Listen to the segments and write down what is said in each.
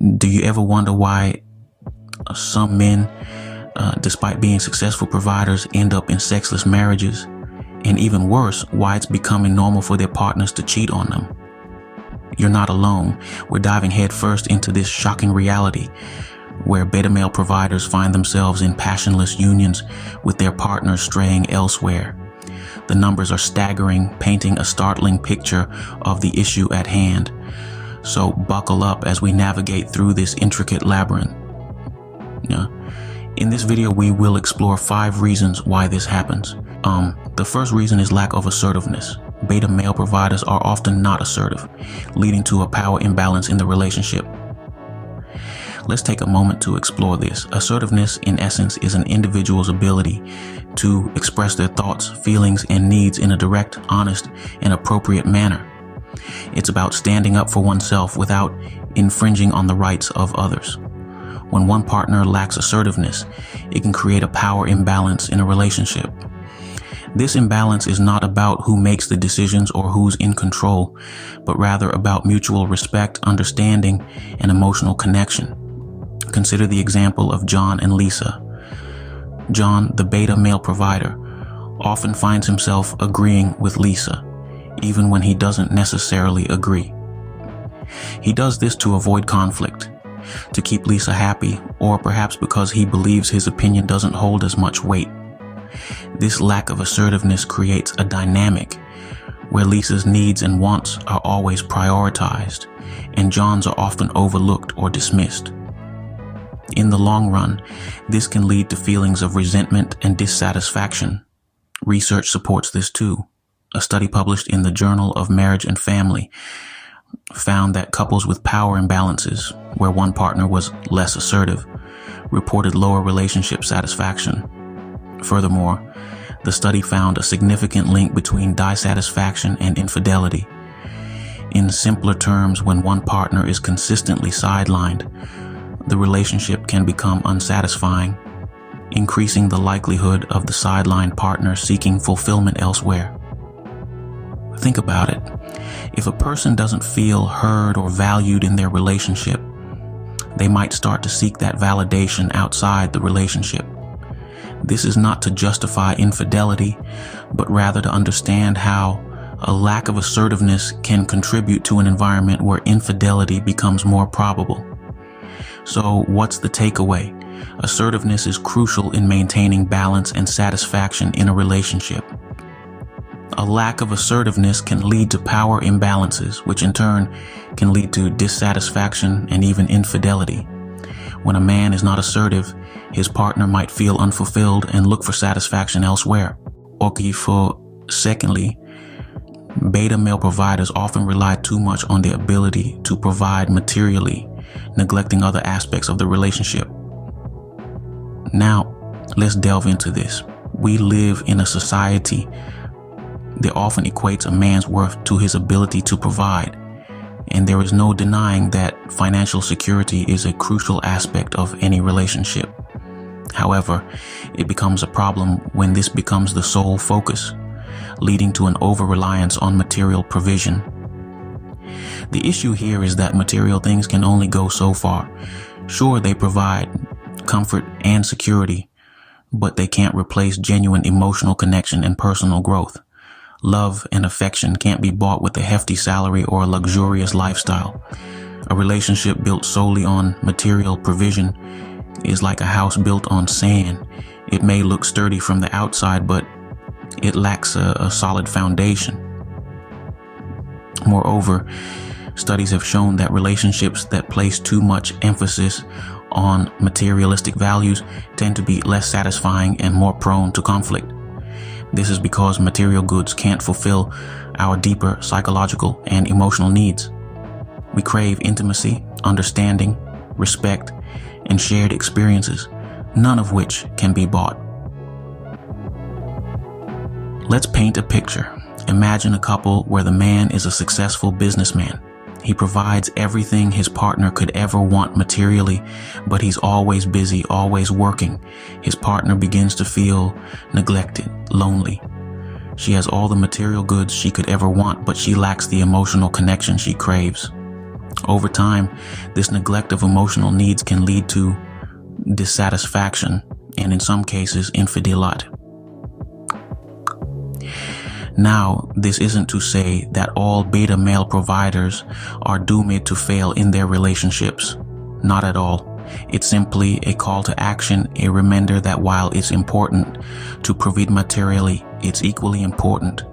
Do you ever wonder why some men, despite being successful providers, end up in sexless marriages? And even worse, why it's becoming normal for their partners to cheat on them? You're not alone. We're diving headfirst into this shocking reality where beta male providers find themselves in passionless unions with their partners straying elsewhere. The numbers are staggering, painting a startling picture of the issue at hand. So buckle up as we navigate through this intricate labyrinth. In this video, we will explore 5 reasons why this happens. The first reason is lack of assertiveness. Beta male providers are often not assertive, leading to a power imbalance in the relationship. Let's take a moment to explore this. Assertiveness, in essence, is an individual's ability to express their thoughts, feelings, and needs in a direct, honest, and appropriate manner. It's about standing up for oneself without infringing on the rights of others. When one partner lacks assertiveness, it can create a power imbalance in a relationship. This imbalance is not about who makes the decisions or who's in control, but rather about mutual respect, understanding, and emotional connection. Consider the example of John and Lisa. John, the beta male provider, often finds himself agreeing with Lisa, even when he doesn't necessarily agree. He does this to avoid conflict, to keep Lisa happy, or perhaps because he believes his opinion doesn't hold as much weight. This lack of assertiveness creates a dynamic where Lisa's needs and wants are always prioritized, and John's are often overlooked or dismissed. In the long run, this can lead to feelings of resentment and dissatisfaction. Research supports this too. A study published in the Journal of Marriage and Family found that couples with power imbalances, where one partner was less assertive, reported lower relationship satisfaction. Furthermore, the study found a significant link between dissatisfaction and infidelity. In simpler terms, when one partner is consistently sidelined, the relationship can become unsatisfying, increasing the likelihood of the sidelined partner seeking fulfillment elsewhere. Think about it. If a person doesn't feel heard or valued in their relationship, they might start to seek that validation outside the relationship. This is not to justify infidelity, but rather to understand how a lack of assertiveness can contribute to an environment where infidelity becomes more probable. So what's the takeaway? Assertiveness is crucial in maintaining balance and satisfaction in a relationship. A lack of assertiveness can lead to power imbalances, which in turn can lead to dissatisfaction and even infidelity. When a man is not assertive, his partner might feel unfulfilled and look for satisfaction elsewhere. Secondly, beta male providers often rely too much on their ability to provide materially, neglecting other aspects of the relationship. Now, let's delve into this. We live in a society that often equates a man's worth to his ability to provide, and there is no denying that financial security is a crucial aspect of any relationship. However, it becomes a problem when this becomes the sole focus, leading to an over-reliance on material provision. The issue here is that material things can only go so far. Sure, they provide comfort and security, but they can't replace genuine emotional connection and personal growth. Love and affection can't be bought with a hefty salary or a luxurious lifestyle. A relationship built solely on material provision is like a house built on sand. It may look sturdy from the outside, but it lacks a solid foundation. Moreover, studies have shown that relationships that place too much emphasis on materialistic values tend to be less satisfying and more prone to conflict. This is because material goods can't fulfill our deeper psychological and emotional needs. We crave intimacy, understanding, respect, and shared experiences, none of which can be bought. Let's paint a picture. Imagine a couple where the man is a successful businessman. He provides everything his partner could ever want materially, but he's always busy, always working. His partner begins to feel neglected, lonely. She has all the material goods she could ever want, but she lacks the emotional connection she craves. Over time, this neglect of emotional needs can lead to dissatisfaction and, in some cases, infidelity. Now, this isn't to say that all beta male providers are doomed to fail in their relationships. Not at all. It's simply a call to action, a reminder that while it's important to provide materially, it's equally important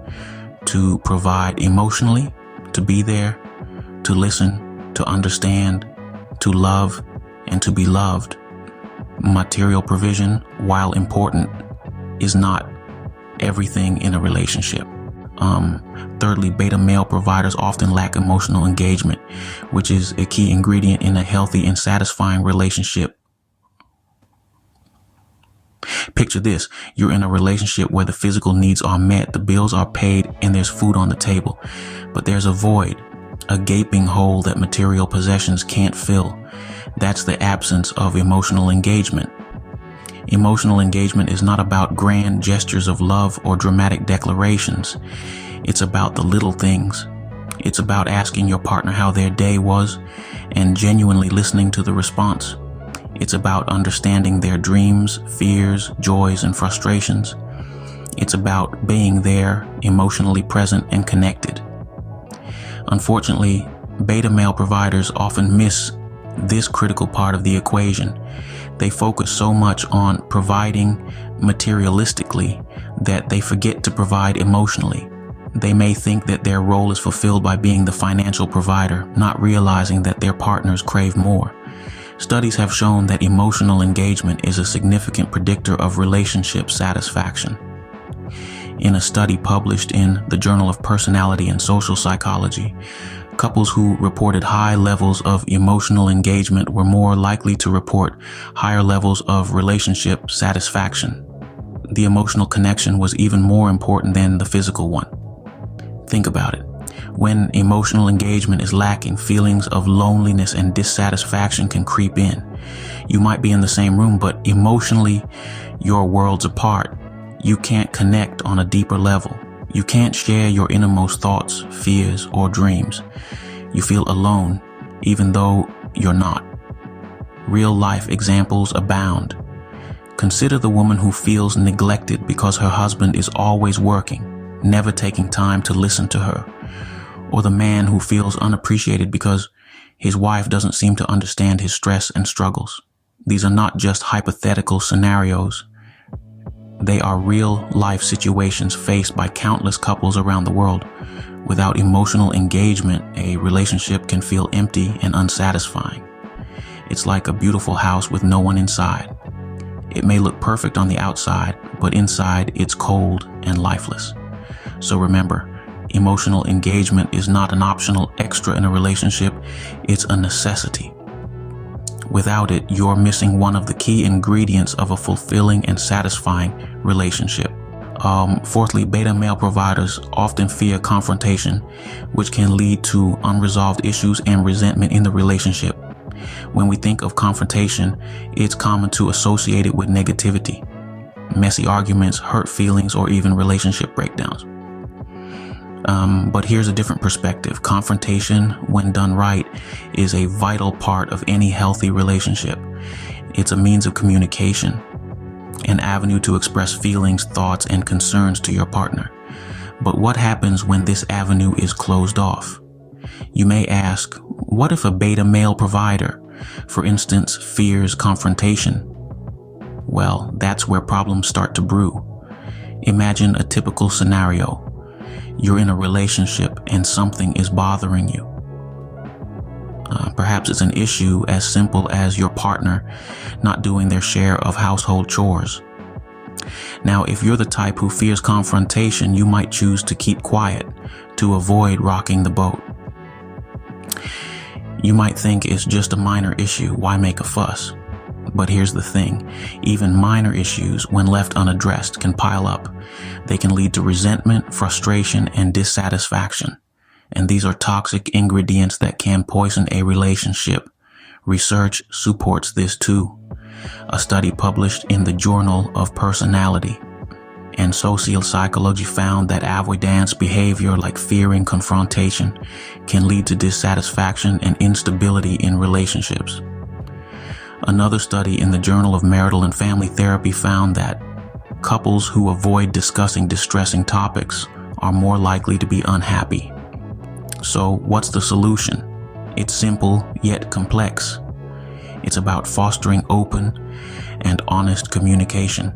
to provide emotionally, to be there, to listen, to understand, to love, and to be loved. Material provision, while important, is not everything in a relationship. Thirdly, beta male providers often lack emotional engagement, which is a key ingredient in a healthy and satisfying relationship. Picture this: you're in a relationship where the physical needs are met, the bills are paid, and there's food on the table. But there's a void, a gaping hole that material possessions can't fill. That's the absence of emotional engagement. Emotional engagement is not about grand gestures of love or dramatic declarations. It's about the little things. It's about asking your partner how their day was and genuinely listening to the response. It's about understanding their dreams, fears, joys, and frustrations. It's about being there, emotionally present and connected. Unfortunately, beta male providers often miss this critical part of the equation. They focus so much on providing materialistically that they forget to provide emotionally. They may think that their role is fulfilled by being the financial provider, not realizing that their partners crave more. Studies have shown that emotional engagement is a significant predictor of relationship satisfaction. In a study published in the Journal of Personality and Social Psychology, couples who reported high levels of emotional engagement were more likely to report higher levels of relationship satisfaction. The emotional connection was even more important than the physical one. Think about it. When emotional engagement is lacking, feelings of loneliness and dissatisfaction can creep in. You might be in the same room, but emotionally, you're worlds apart. You can't connect on a deeper level. You can't share your innermost thoughts, fears, or dreams. You feel alone, even though you're not. Real life examples abound. Consider the woman who feels neglected because her husband is always working, never taking time to listen to her. Or the man who feels unappreciated because his wife doesn't seem to understand his stress and struggles. These are not just hypothetical scenarios. They are real life situations faced by countless couples around the world. Without emotional engagement, a relationship can feel empty and unsatisfying. It's like a beautiful house with no one inside. It may look perfect on the outside, but inside it's cold and lifeless. So remember, emotional engagement is not an optional extra in a relationship, it's a necessity. Without it, you're missing one of the key ingredients of a fulfilling and satisfying relationship. Fourthly, beta male providers often fear confrontation, which can lead to unresolved issues and resentment in the relationship. When we think of confrontation, it's common to associate it with negativity, messy arguments, hurt feelings, or even relationship breakdowns. But here's a different perspective. Confrontation, when done right, is a vital part of any healthy relationship. It's a means of communication, an avenue to express feelings, thoughts, and concerns to your partner. But what happens when this avenue is closed off? You may ask, what if a beta male provider, for instance, fears confrontation? Well, that's where problems start to brew. Imagine a typical scenario. You're in a relationship and something is bothering you. Perhaps it's an issue as simple as your partner not doing their share of household chores. Now, if you're the type who fears confrontation, you might choose to keep quiet to avoid rocking the boat. You might think it's just a minor issue, why make a fuss? But here's the thing, even minor issues, when left unaddressed, can pile up. They can lead to resentment, frustration, and dissatisfaction. And these are toxic ingredients that can poison a relationship. Research supports this too. A study published in the Journal of Personality and social psychology found that avoidance behavior like fearing confrontation can lead to dissatisfaction and instability in relationships. Another study in the Journal of Marital and Family Therapy found that couples who avoid discussing distressing topics are more likely to be unhappy. So, what's the solution? It's simple yet complex. It's about fostering open and honest communication.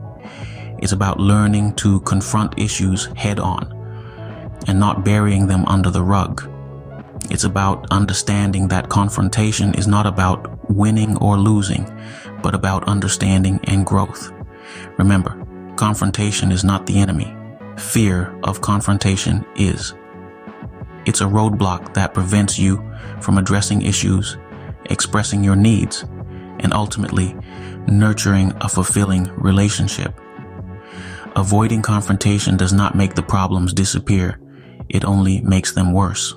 It's about learning to confront issues head on and not burying them under the rug. It's about understanding that confrontation is not about winning or losing, but about understanding and growth. Remember, confrontation is not the enemy. Fear of confrontation is. It's a roadblock that prevents you from addressing issues, expressing your needs, and ultimately nurturing a fulfilling relationship. Avoiding confrontation does not make the problems disappear. It only makes them worse.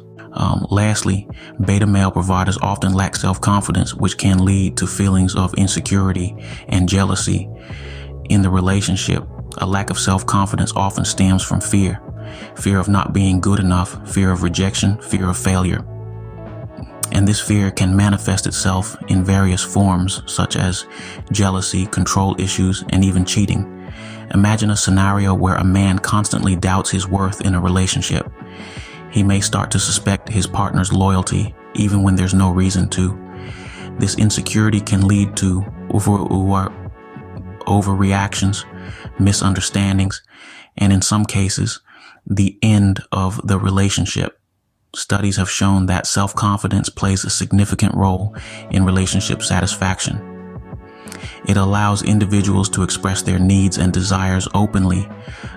Lastly, beta male providers often lack self-confidence, which can lead to feelings of insecurity and jealousy in the relationship. A lack of self-confidence often stems from fear of not being good enough, fear of rejection, fear of failure. And this fear can manifest itself in various forms, such as jealousy, control issues, and even cheating. Imagine a scenario where a man constantly doubts his worth in a relationship. He may start to suspect his partner's loyalty, even when there's no reason to. This insecurity can lead to overreactions, misunderstandings, and in some cases, the end of the relationship. Studies have shown that self-confidence plays a significant role in relationship satisfaction. It allows individuals to express their needs and desires openly,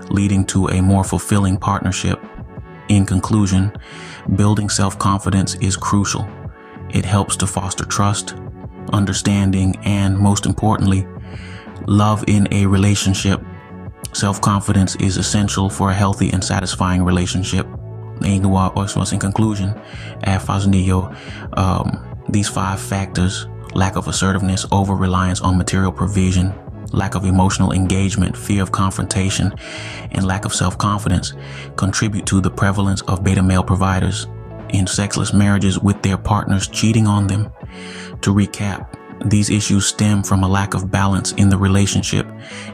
leading to a more fulfilling partnership. In conclusion, building self-confidence is crucial. It helps to foster trust, understanding, and most importantly, love in a relationship. Self-confidence is essential for a healthy and satisfying relationship. In conclusion, these 5 factors: lack of assertiveness, over-reliance on material provision, lack of emotional engagement, fear of confrontation, and lack of self-confidence contribute to the prevalence of beta male providers in sexless marriages with their partners cheating on them. To recap, these issues stem from a lack of balance in the relationship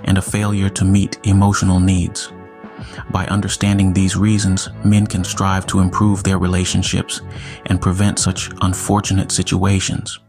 and a failure to meet emotional needs. By understanding these reasons, men can strive to improve their relationships and prevent such unfortunate situations.